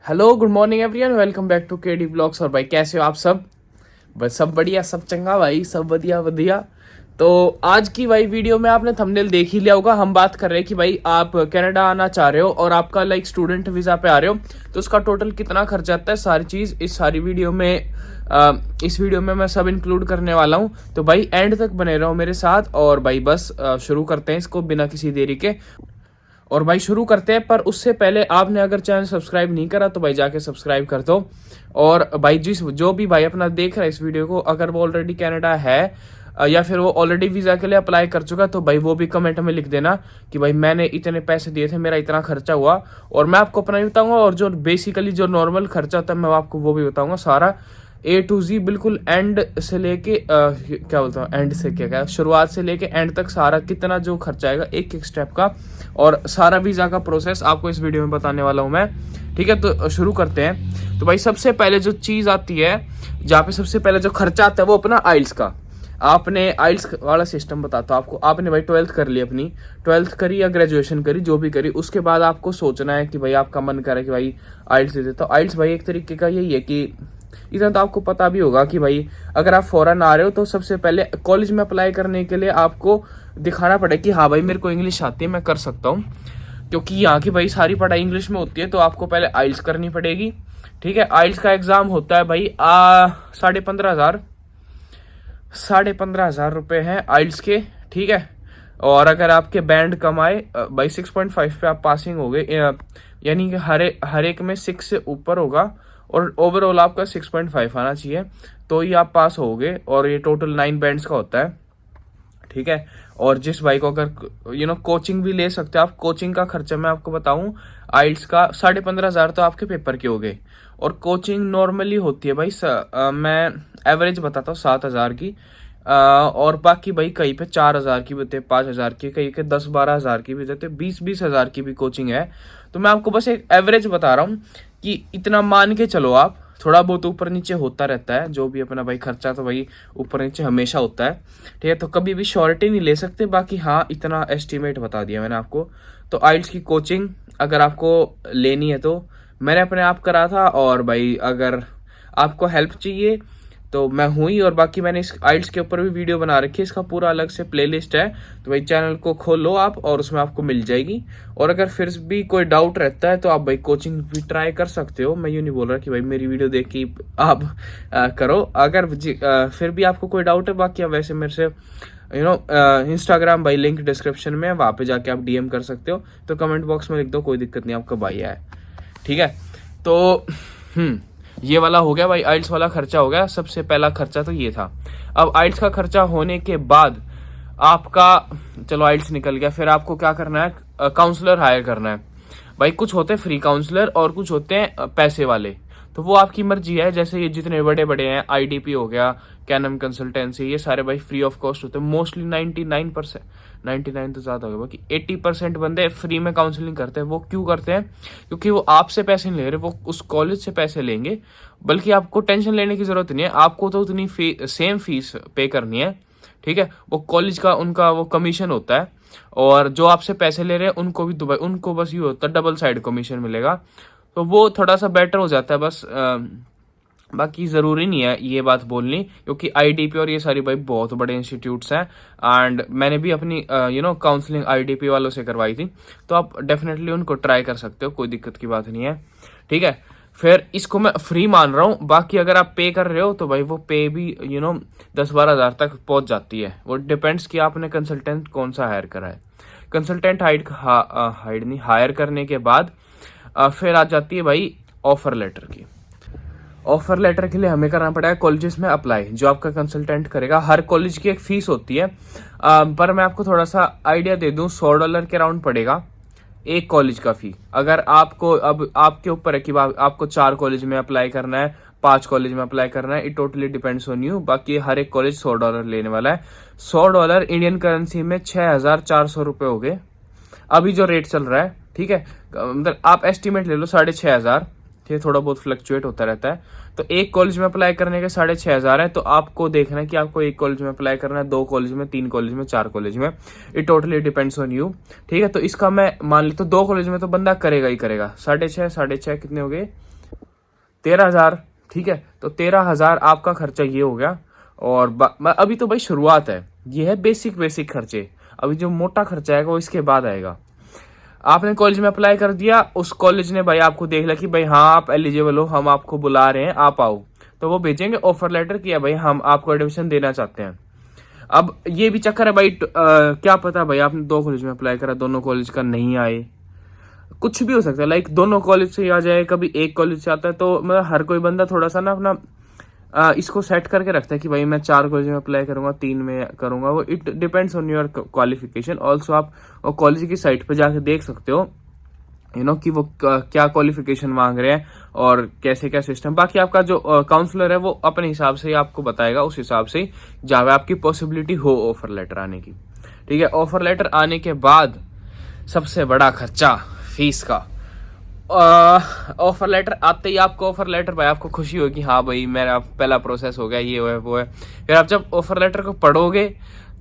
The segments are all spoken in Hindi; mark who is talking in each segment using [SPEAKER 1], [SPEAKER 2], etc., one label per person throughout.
[SPEAKER 1] Hello good morning everyone, welcome back to KD blogs. और भाई कैसे हो आप सब? बस सब बढ़िया, सब चंगा भाई, सब बढ़िया बढ़िया। तो आज की भाई वीडियो में आपने थंबनेल देख ही लिया होगा। हम बात कर रहे हैं कि भाई आप कनाडा आना चाह रहे हो और आपका लाइक स्टूडेंट वीज़ा पे आ रहे हो, तो उसका टोटल कितना खर्चा आता है, सारी चीज़ इस सारी वीडियो में इस वीडियो में मैं सब इंक्लूड करने वाला हूँ। तो भाई एंड तक बने रहो मेरे साथ। और भाई बस शुरू करते हैं इसको बिना किसी देरी के। और भाई शुरू करते हैं, पर उससे पहले आपने अगर चैनल सब्सक्राइब नहीं करा तो भाई जाके सब्सक्राइब कर दो। और भाई जो भी भाई अपना देख रहा है इस वीडियो को, अगर वो ऑलरेडी कनाडा है या फिर वो ऑलरेडी वीज़ा के लिए अप्लाई कर चुका, तो भाई वो भी कमेंट में लिख देना कि भाई मैंने इतने पैसे दिए थे, मेरा इतना खर्चा हुआ। और मैं आपको अपना भी बताऊंगा, और जो बेसिकली जो नॉर्मल खर्चा होता है मैं आपको वो भी बताऊंगा सारा A to Z, बिल्कुल एंड से लेके क्या बोलता हूँ, एंड से क्या शुरुआत से लेके एंड तक सारा कितना जो खर्चा आएगा एक एक स्टेप का, और सारा वीज़ा का प्रोसेस आपको इस वीडियो में बताने वाला हूँ मैं। ठीक है, तो शुरू करते हैं। तो भाई सबसे पहले जो चीज़ आती है, जहाँ पे सबसे पहले जो खर्चा आता है वो अपना आइल्स का। आपने आइल्स वाला सिस्टम बताता हूँ आपको। आपने भाई 12th कर ली, अपनी 12th करी या ग्रेजुएशन करी, जो भी करी, उसके बाद आपको सोचना है कि भाई आपका मन करे कि भाई आइल्स दे देता हूँ। आइल्स भाई एक तरीके का यही है कि इतना तो आपको पता भी होगा कि भाई अगर आप फॉरेन आ रहे हो तो सबसे पहले कॉलेज में अप्लाई करने के लिए आपको दिखाना पड़ेगा कि हाँ भाई मेरे को इंग्लिश आती है, मैं कर सकता हूँ। क्योंकि यहाँ की भाई सारी पढ़ाई इंग्लिश में होती है, तो आपको पहले आइल्स करनी पड़ेगी। ठीक है, आइल्स का एग्ज़ाम होता है भाई 15,500 रुपये हैं आइल्स के। ठीक है, और अगर आपके बैंड कम आए भाई 6.5 पे आप पासिंग हो गए, यानी कि हर एक में 6 से ऊपर होगा, और ओवरऑल आपका 6.5 आना चाहिए, तो ही आप पास होगे। और ये टोटल 9 बैंड्स का होता है। ठीक है, और जिस भाई को अगर कोचिंग भी ले सकते हो आप, कोचिंग का खर्चा मैं आपको बताऊं, आइल्स का 15,500 तो आपके पेपर के हो गए। और कोचिंग नॉर्मली होती है भाई मैं एवरेज बताता हूँ 7,000 की, और बाकी भाई कहीं पे 4,000 की भी देते, 5,000 की, कहीं के 10-12,000 की भी देते, 20-20,000 की भी कोचिंग है। तो मैं आपको बस एक एवरेज बता रहा हूँ कि इतना मान के चलो आप। थोड़ा बहुत ऊपर नीचे होता रहता है, जो भी अपना भाई खर्चा तो भाई ऊपर नीचे हमेशा होता है। ठीक है, तो कभी भी श्योरिटी नहीं ले सकते, बाकी हाँ इतना एस्टिमेट बता दिया मैंने आपको। तो आइल्स की कोचिंग अगर आपको लेनी है तो मैंने अपने आप करा था, और भाई अगर आपको हेल्प चाहिए तो मैं हूँ ही। और बाकी मैंने इस आइल्स के ऊपर भी वीडियो बना रखी है, इसका पूरा अलग से प्लेलिस्ट है, तो भाई चैनल को खोलो आप और उसमें आपको मिल जाएगी। और अगर फिर भी कोई डाउट रहता है तो आप भाई कोचिंग भी ट्राई कर सकते हो। मैं यूँ नहीं बोल रहा कि भाई मेरी वीडियो देख के आप करो। अगर फिर भी आपको कोई डाउट है, बाकी आप वैसे मेरे से इंस्टाग्राम भाई लिंक डिस्क्रिप्शन में है, वहाँ पे जाके आप DM कर सकते हो, तो कमेंट बॉक्स में लिख दो, कोई दिक्कत नहीं, आपका भाई है। ठीक है, तो ये वाला हो गया भाई, आइल्स वाला खर्चा हो गया। सबसे पहला खर्चा तो ये था। अब आइल्स का खर्चा होने के बाद आपका, चलो आइल्स निकल गया, फिर आपको क्या करना है, काउंसलर हायर करना है। भाई कुछ होते हैं फ्री काउंसलर और कुछ होते हैं पैसे वाले, तो वो आपकी मर्जी है। जैसे ये जितने बड़े बड़े हैं, IDP हो गया, कैनम कंसल्टेंसी, ये सारे भाई फ्री ऑफ कॉस्ट होते हैं मोस्टली। 99%, 99 तो ज़्यादा होगा, बाकी 80% बंदे फ्री में काउंसलिंग करते हैं। वो क्यों करते हैं? क्योंकि वो आपसे पैसे नहीं ले रहे, वो उस कॉलेज से पैसे लेंगे। बल्कि आपको टेंशन लेने की ज़रूरत नहीं है, आपको तो उतनी सेम फीस पे करनी है। ठीक है, वो कॉलेज का उनका वो कमीशन होता है, और जो आपसे पैसे ले रहे हैं उनको भी दुबई, उनको बस ये होता है डबल साइड कमीशन मिलेगा, तो वो थोड़ा सा बेटर हो जाता है बस। बाकी ज़रूरी नहीं है ये बात बोलनी, क्योंकि IDP और ये सारी भाई बहुत बड़े इंस्टीट्यूट्स हैं, एंड मैंने भी अपनी काउंसलिंग IDP वालों से करवाई थी, तो आप डेफिनेटली उनको ट्राई कर सकते हो, कोई दिक्कत की बात नहीं है। ठीक है, फिर इसको मैं फ्री मान रहा हूँ, बाकी अगर आप पे कर रहे हो तो भाई वो पे भी 10-12 हज़ार तक पहुँच जाती है। वो डिपेंड्स कि आपने कंसल्टेंट कौन सा हायर करा है। कंसल्टेंट हायर करने के बाद फिर आ जाती है भाई ऑफर लेटर की। ऑफर लेटर के लिए हमें करना पड़ेगा कॉलेजेस में अप्लाई, जो आपका कंसल्टेंट करेगा। हर कॉलेज की एक फीस होती है, पर मैं आपको थोड़ा सा आइडिया दे दूं, $100 के राउंड पड़ेगा एक कॉलेज का फी। अगर आपको, अब आपके ऊपर है कि आपको 4 कॉलेज में अप्लाई करना है, 5 कॉलेज में अप्लाई करना है, it totally depends on you. बाकी हर एक कॉलेज $100 लेने वाला है। $100 इंडियन करेंसी में 6,400 रुपये हो गए अभी जो रेट चल रहा है। ठीक है, मतलब आप एस्टिमेट ले लो 6,500, ठीक है, थोड़ा बहुत फ्लक्चुएट होता रहता है। तो एक कॉलेज में अप्लाई करने के 6,500 है। तो आपको देखना है कि आपको एक कॉलेज में अप्लाई करना है, 2 कॉलेज में, 3 कॉलेज में, 4 कॉलेज में, it totally depends on you. ठीक है, तो इसका मैं मान ली तो 2 कॉलेज में तो बंदा करेगा ही करेगा। 6,500 कितने हो गए, 13,000। ठीक है, तो 13,000 आपका खर्चा ये हो गया। और अभी तो भाई शुरुआत है, ये है बेसिक खर्चे। अभी जो मोटा खर्चा आएगा वो इसके बाद आएगा। आपने कॉलेज में अप्लाई कर दिया, उस कॉलेज ने भाई आपको देख लिया कि भाई हाँ आप एलिजिबल हो, हम आपको बुला रहे हैं, आप आओ, तो वो भेजेंगे ऑफर लेटर किया भाई हम आपको एडमिशन देना चाहते हैं। अब ये भी चक्कर है भाई, क्या पता भाई आपने 2 कॉलेज में अप्लाई करा, दोनों कॉलेज का नहीं आए, कुछ भी हो सकता है। लाइक दोनों कॉलेज से आ जाए, कभी एक कॉलेज से आता है। तो मतलब हर कोई बंदा थोड़ा सा ना अपना इसको सेट करके रखता है कि भाई मैं 4 कॉलेज में अप्लाई करूंगा, 3 में करूंगा। वो it depends on your qualification. Also आप कॉलेज की साइट पे जाके देख सकते हो कि वो क्या क्वालिफिकेशन मांग रहे हैं और कैसे क्या सिस्टम। बाकी आपका जो काउंसलर है वो अपने हिसाब से आपको बताएगा, उस हिसाब से जहाँ आपकी पॉसिबिलिटी हो ऑफर लेटर आने की। ठीक है, ऑफर लेटर आने के बाद सबसे बड़ा खर्चा फीस का। ऑफर लेटर आते ही आपको ऑफर लेटर भाई आपको खुशी होगी, हाँ भाई मेरा पहला प्रोसेस हो गया, ये है वो है। फिर आप जब ऑफर लेटर को पढ़ोगे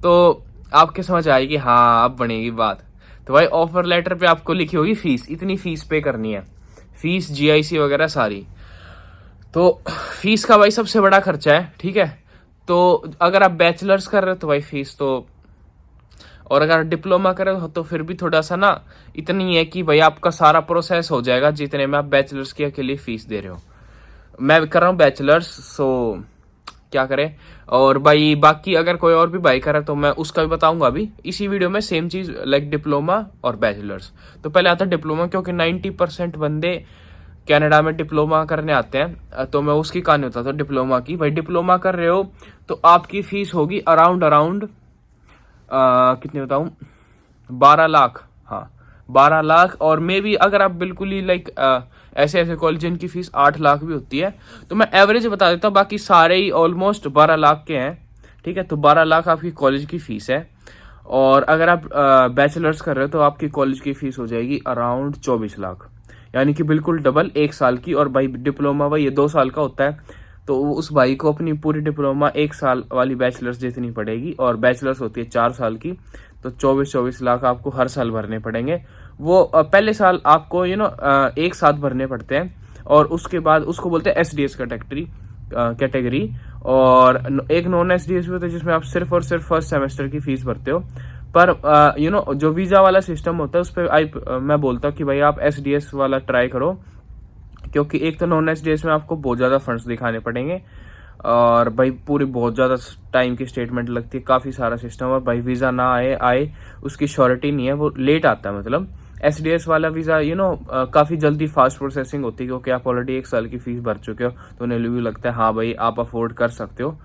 [SPEAKER 1] तो आपके समझ आएगी हाँ अब बनेगी बात। तो भाई ऑफर लेटर पे आपको लिखी होगी फीस, इतनी फीस पे करनी है, फीस GIC वगैरह सारी। तो फीस का भाई सबसे बड़ा खर्चा है। ठीक है, तो अगर आप बैचलर्स कर रहे हो तो भाई फीस तो, और अगर डिप्लोमा कर रहे हो तो फिर भी थोड़ा सा ना इतनी है कि भाई आपका सारा प्रोसेस हो जाएगा जितने में आप बैचलर्स की अकेली फीस दे रहे हो। मैं कर रहा हूँ बैचलर्स, सो क्या करें। और भाई बाकी अगर कोई और भी भाई करे तो मैं उसका भी बताऊंगा अभी इसी वीडियो में, सेम चीज लाइक डिप्लोमा और बैचलर्स। तो पहले आता है डिप्लोमा, क्योंकि 90% बंदे कनाडा में डिप्लोमा करने आते हैं। तो मैं उसकी कहानी बताता हूँ डिप्लोमा की। भाई डिप्लोमा कर रहे हो तो आपकी फीस होगी अराउंड कितने बताऊं, 12 लाख। हाँ 12 लाख। और मे भी अगर आप बिल्कुल ही लाइक ऐसे कॉलेज जिनकी फीस 8 लाख भी होती है, तो मैं एवरेज बता देता हूँ, बाकी सारे ही ऑलमोस्ट 12 लाख के हैं। ठीक है, तो 12 लाख आपकी कॉलेज की फीस है। और अगर आप बैचलर्स कर रहे हो तो आपकी कॉलेज की फीस हो जाएगी अराउंड 24 लाख, यानी कि बिल्कुल डबल 1 साल की। और भाई डिप्लोमा भाई ये 2 साल का होता है, तो उस भाई को अपनी पूरी डिप्लोमा 1 साल वाली बैचलर्स जितनी पड़ेगी, और बैचलर्स होती है 4 साल की। तो 24 लाख आपको हर साल भरने पड़ेंगे। वो पहले साल आपको एक साथ भरने पड़ते हैं, और उसके बाद उसको बोलते हैं SDS कैटेगरी। और एक नॉन SDS भी होता है जिसमें आप सिर्फ और सिर्फ फर्स्ट सेमेस्टर की फीस भरते हो। पर जो वीजा वाला सिस्टम होता है उस पर मैं बोलता हूँ कि भाई आप SDS वाला ट्राई करो, क्योंकि एक तो नॉन SDS में आपको बहुत ज़्यादा फंड्स दिखाने पड़ेंगे, और भाई पूरी बहुत ज़्यादा टाइम की स्टेटमेंट लगती है, काफ़ी सारा सिस्टम। और भाई वीज़ा ना आए उसकी श्योरिटी नहीं है, वो लेट आता है। मतलब SDS वाला वीज़ा काफ़ी जल्दी फास्ट प्रोसेसिंग होती है, क्योंकि आप ऑलरेडी 1 साल की फीस भर चुके हो, तो उन्हें भी लगता है हाँ भाई आप अफोर्ड कर सकते हो।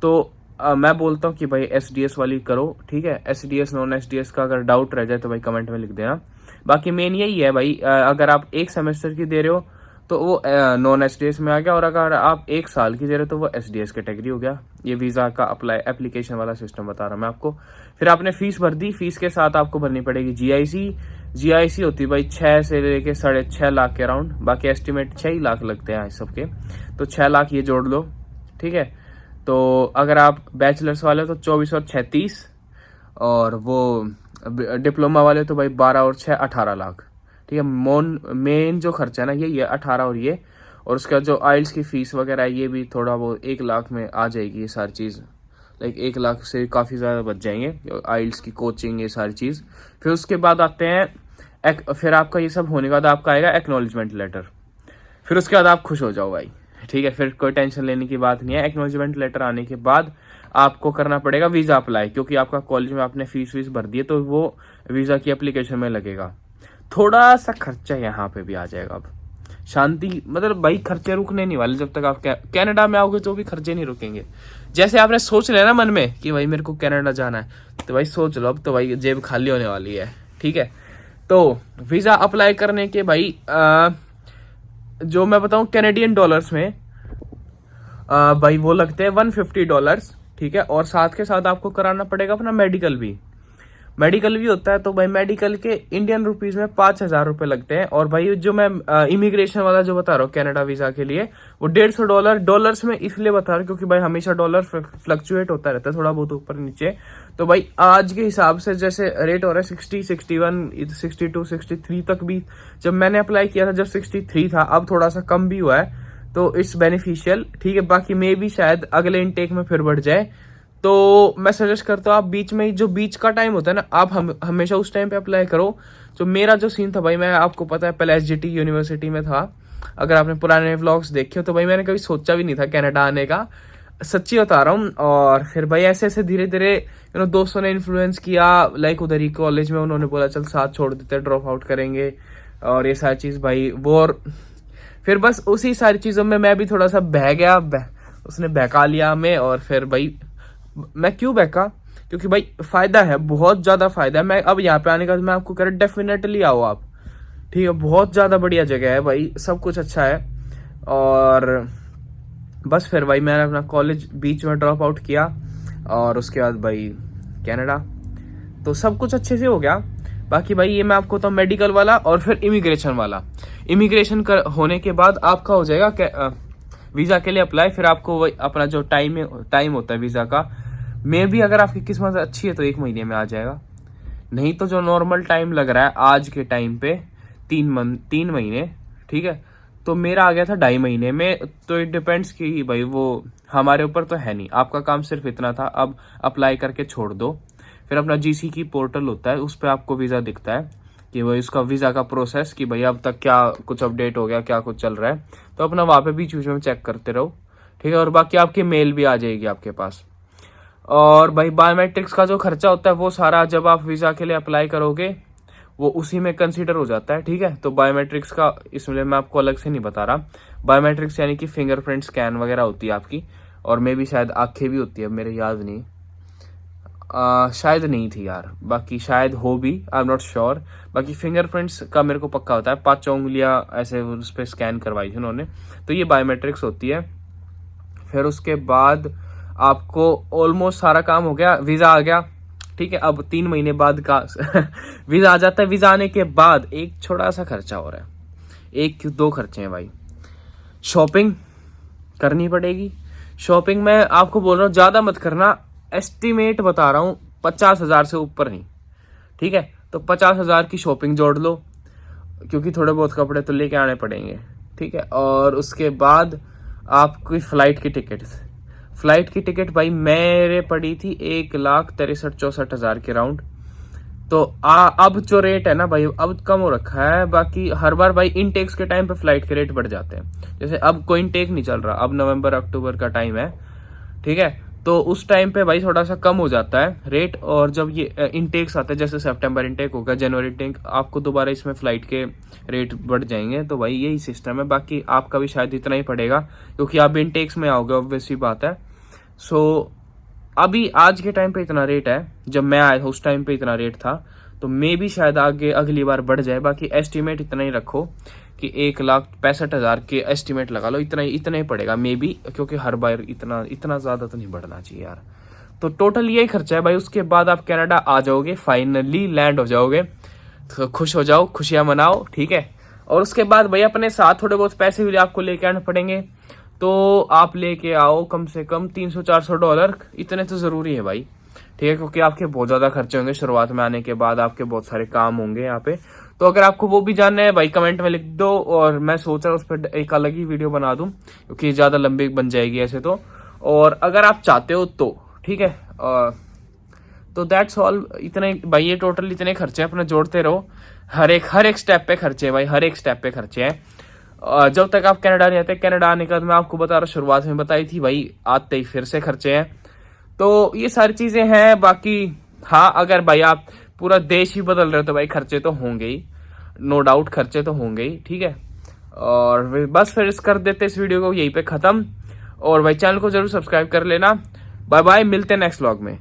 [SPEAKER 1] तो मैं बोलता हूँ कि भाई SDS वाली करो। ठीक है, SDS नॉन SDS का अगर डाउट रह जाए तो भाई कमेंट में लिख देना। बाकी मेन यही है भाई, अगर आप 1 सेमेस्टर की दे रहे हो तो वो नॉन SDS में आ गया, और अगर आप 1 साल की दे रहे हो तो वो SDS कैटेगरी हो गया। ये वीज़ा का एप्लीकेशन वाला सिस्टम बता रहा हूँ मैं आपको। फिर आपने फीस भर दी, फीस के साथ आपको भरनी पड़ेगी GIC होती है भाई 6 से लेके 6.5 लाख के अराउंड, बाकी एस्टिमेट 6 ही लाख लगते हैं सबके, तो 6 लाख ये जोड़ लो। ठीक है, तो अगर आप बैचलर्स वाले हो तो 24 और 6 30, और वो डिप्लोमा वाले तो भाई 12 और 6 18 लाख। ठीक है, मेन जो खर्चा है ना ये 18 और ये, और उसके बाद जो आइल्स की फीस वगैरह है ये भी थोड़ा वो 1 लाख में आ जाएगी। ये सारी चीज़ लाइक 1 लाख से काफ़ी ज़्यादा बच जाएंगे, आइल्स की कोचिंग ये सारी चीज़। फिर उसके बाद आते हैं फिर आपका ये सब होने के बाद आपका आएगा एक्नॉलेजमेंट लेटर। फिर उसके बाद आप खुश हो जाओ भाई। ठीक है, फिर कोई टेंशन लेने की बात नहीं है। एक्नॉलेजमेंट लेटर आने के बाद आपको करना पड़ेगा वीज़ा अप्लाई, क्योंकि आपका कॉलेज में आपने फीस भर दी है, तो वो वीज़ा की एप्लीकेशन में लगेगा। थोड़ा सा खर्चा यहाँ पे भी आ जाएगा। अब शांति, मतलब भाई खर्चे रुकने नहीं वाले जब तक आप कनाडा में आओगे, तो भी खर्चे नहीं रुकेंगे। जैसे आपने सोच लिया ना मन में कि भाई मेरे को कनाडा जाना है, तो भाई सोच लो, अब तो भाई जेब खाली होने वाली है। ठीक है, तो वीज़ा अप्लाई करने के भाई जो मैं बताऊं कैनेडियन डॉलर्स में भाई वो लगते हैं $150। ठीक है, और साथ के साथ आपको कराना पड़ेगा अपना मेडिकल भी। मेडिकल भी होता है, तो भाई मेडिकल के इंडियन रुपीज में 5,000 रुपये लगते हैं। और भाई जो मैं इमिग्रेशन वाला जो बता रहा हूँ कनाडा वीजा के लिए, वो $150 डॉलर्स में इसलिए बता रहा हूँ क्योंकि भाई हमेशा डॉलर फ्लक्चुएट होता रहता है, थोड़ा बहुत ऊपर नीचे। तो भाई आज के हिसाब से जैसे रेट हो रहा है 60, 61, 62, 63 तक भी। जब मैंने अप्लाई किया था जब 63 था, अब थोड़ा सा कम भी हुआ है, तो इट्स बेनिफिशियल, ठीक है। बाकी मे भी शायद अगले इनटेक में फिर बढ़ जाए। तो मैं सजेस्ट करता हूँ आप बीच में, जो बीच का टाइम होता है ना, आप हमेशा उस टाइम पे अप्लाई करो। जो मेरा जो सीन था भाई, मैं आपको पता है पहले SGT यूनिवर्सिटी में था। अगर आपने पुराने व्लॉग्स देखे हो तो भाई मैंने कभी सोचा भी नहीं था कनाडा आने का, सच्ची बता रहा हूँ। और फिर भाई ऐसे ऐसे धीरे धीरे दोस्तों ने इन्फ्लुएंस किया, लाइक उधर ही कॉलेज में उन्होंने बोला चल साथ छोड़ देते, ड्रॉप आउट करेंगे और ये सारी चीज़ भाई वो। और फिर बस उसी सारी चीज़ों में मैं भी थोड़ा सा बह गया, उसने बहका लिया हमें। और फिर भाई मैं क्यों बहका, क्योंकि भाई फायदा है, बहुत ज्यादा फायदा है। मैं अब यहाँ पे आने का मैं आपको कह रहा डेफिनेटली आओ आप, ठीक है। बहुत ज्यादा बढ़िया जगह है भाई, सब कुछ अच्छा है। और बस फिर भाई मैंने अपना कॉलेज बीच में ड्रॉप आउट किया और उसके बाद भाई कनाडा, तो सब कुछ अच्छे से हो गया। बाकी भाई ये मैं आपको तो मेडिकल वाला और फिर इमिग्रेशन वाला। इमिग्रेशन होने के बाद आपका हो जाएगा वीज़ा के लिए अप्लाई। फिर आपको वही अपना जो टाइम होता है वीज़ा का, मे भी अगर आपकी किस्मत अच्छी है तो 1 महीने में आ जाएगा, नहीं तो जो नॉर्मल टाइम लग रहा है आज के टाइम पे 3 महीने, ठीक है। तो मेरा आ गया था 2.5 महीने में। तो इट डिपेंड्स कि भाई वो हमारे ऊपर तो है नहीं, आपका काम सिर्फ इतना था, अब अप्लाई करके छोड़ दो। फिर अपना GC की पोर्टल होता है, उस पर आपको वीज़ा दिखता है कि भाई उसका वीज़ा का प्रोसेस, कि भाई अब तक क्या कुछ अपडेट हो गया, क्या कुछ चल रहा है। तो अपना वहाँ पे बीच बीच में चेक करते रहो, ठीक है। और बाकी आपकी मेल भी आ जाएगी आपके पास। और भाई बायोमेट्रिक्स का जो खर्चा होता है वो सारा जब आप वीज़ा के लिए अप्लाई करोगे वो उसी में कंसीडर हो जाता है, ठीक है। तो बायोमेट्रिक्स का इसलिए मैं आपको अलग से नहीं बता रहा। बायोमेट्रिक्स यानी कि फिंगरप्रिंट स्कैन वगैरह होती है आपकी, और मे भी शायद आंखें भी होती है, मेरे याद नहीं, शायद नहीं थी यार, बाकी शायद हो भी, आई एम नॉट श्योर। बाकी फिंगरप्रिंट्स का मेरे को पक्का होता है, 5 उंगलियां ऐसे उस पर स्कैन करवाई थी उन्होंने, तो ये बायोमेट्रिक्स होती है। फिर उसके बाद आपको ऑलमोस्ट सारा काम हो गया, वीज़ा आ गया, ठीक है। अब 3 महीने बाद का वीज़ा आ जाता है। वीज़ा आने के बाद एक छोटा सा खर्चा हो रहा है, 1-2 खर्चे हैं भाई। शॉपिंग करनी पड़ेगी। शॉपिंग में आपको बोल रहा हूँ ज़्यादा मत करना, एस्टिमेट बता रहा हूँ 50,000 से ऊपर नहीं, ठीक है। तो 50,000 की शॉपिंग जोड़ लो, क्योंकि थोड़े बहुत कपड़े तो लेके आने पड़ेंगे, ठीक है। और उसके बाद आपकी फ्लाइट की टिकट भाई मेरे पड़ी थी 1,63,64,000 के राउंड। तो अब जो रेट है ना भाई, अब कम हो रखा है। बाकी हर बार भाई इनटेक्स के टाइम पे फ्लाइट के रेट बढ़ जाते हैं। जैसे अब कोई इनटेक नहीं चल रहा, अब नवंबर अक्टूबर का टाइम है, ठीक है। तो उस टाइम पे भाई थोड़ा सा कम हो जाता है रेट। और जब ये इनटेक्स आते हैं, जैसे सितंबर इनटेक होगा, जनवरी इनटेक, आपको दोबारा इसमें फ्लाइट के रेट बढ़ जाएंगे। तो भाई यही सिस्टम है। बाकी आपका भी शायद इतना ही पड़ेगा, क्योंकि आप इनटेक्स में आओगे, ऑब्वियसली बात है। सो अभी आज के टाइम पे इतना रेट है, जब मैं आया था उस टाइम पे इतना रेट था, तो मे भी शायद आगे अगली बार बढ़ जाए। बाकी एस्टिमेट इतना ही रखो कि 1,65,000 के एस्टिमेट लगा लो, इतना ही पड़ेगा मे बी, क्योंकि हर बार इतना ज्यादा तो नहीं बढ़ना चाहिए यार। तो टोटल यही खर्चा है भाई। उसके बाद आप कनाडा आ जाओगे, फाइनली लैंड हो जाओगे, तो खुश हो जाओ, खुशियां मनाओ, ठीक है। और उसके बाद भाई अपने साथ थोड़े बहुत पैसे भी आपको लेके आने पड़ेंगे, तो आप लेके आओ कम से कम $300-400, इतने तो जरूरी है भाई, ठीक है। क्योंकि आपके बहुत ज्यादा खर्चे होंगे शुरुआत में आने के बाद, आपके बहुत सारे काम होंगे यहाँ पे। तो अगर आपको वो भी जानना है भाई कमेंट में लिख दो, और मैं सोच रहा हूँ उस पर एक अलग ही वीडियो बना दूं, क्योंकि ज्यादा लंबी बन जाएगी ऐसे तो। और अगर आप चाहते हो तो ठीक है, तो दैट्स ऑल। इतने भाई, ये टोटल इतने खर्चे हैं, अपने जोड़ते रहो। हर एक स्टेप पे खर्चे हैं भाई, हर एक स्टेप पे खर्चे हैं। जब तक आप कनाडा नहीं आते, कनाडा आने का मैं आपको बता रहा, शुरुआत में बताई थी भाई, आते ही फिर से खर्चे हैं। तो ये सारी चीजें हैं। बाकी हाँ, अगर भाई आप पूरा देश ही बदल रहे हो तो भाई खर्चे तो होंगे ही, नो डाउट खर्चे तो होंगे ही, ठीक है। और बस फिर कर देते इस वीडियो को यहीं पे खत्म। और भाई चैनल को जरूर सब्सक्राइब कर लेना। बाय बाय, मिलते हैं नेक्स्ट व्लॉग में।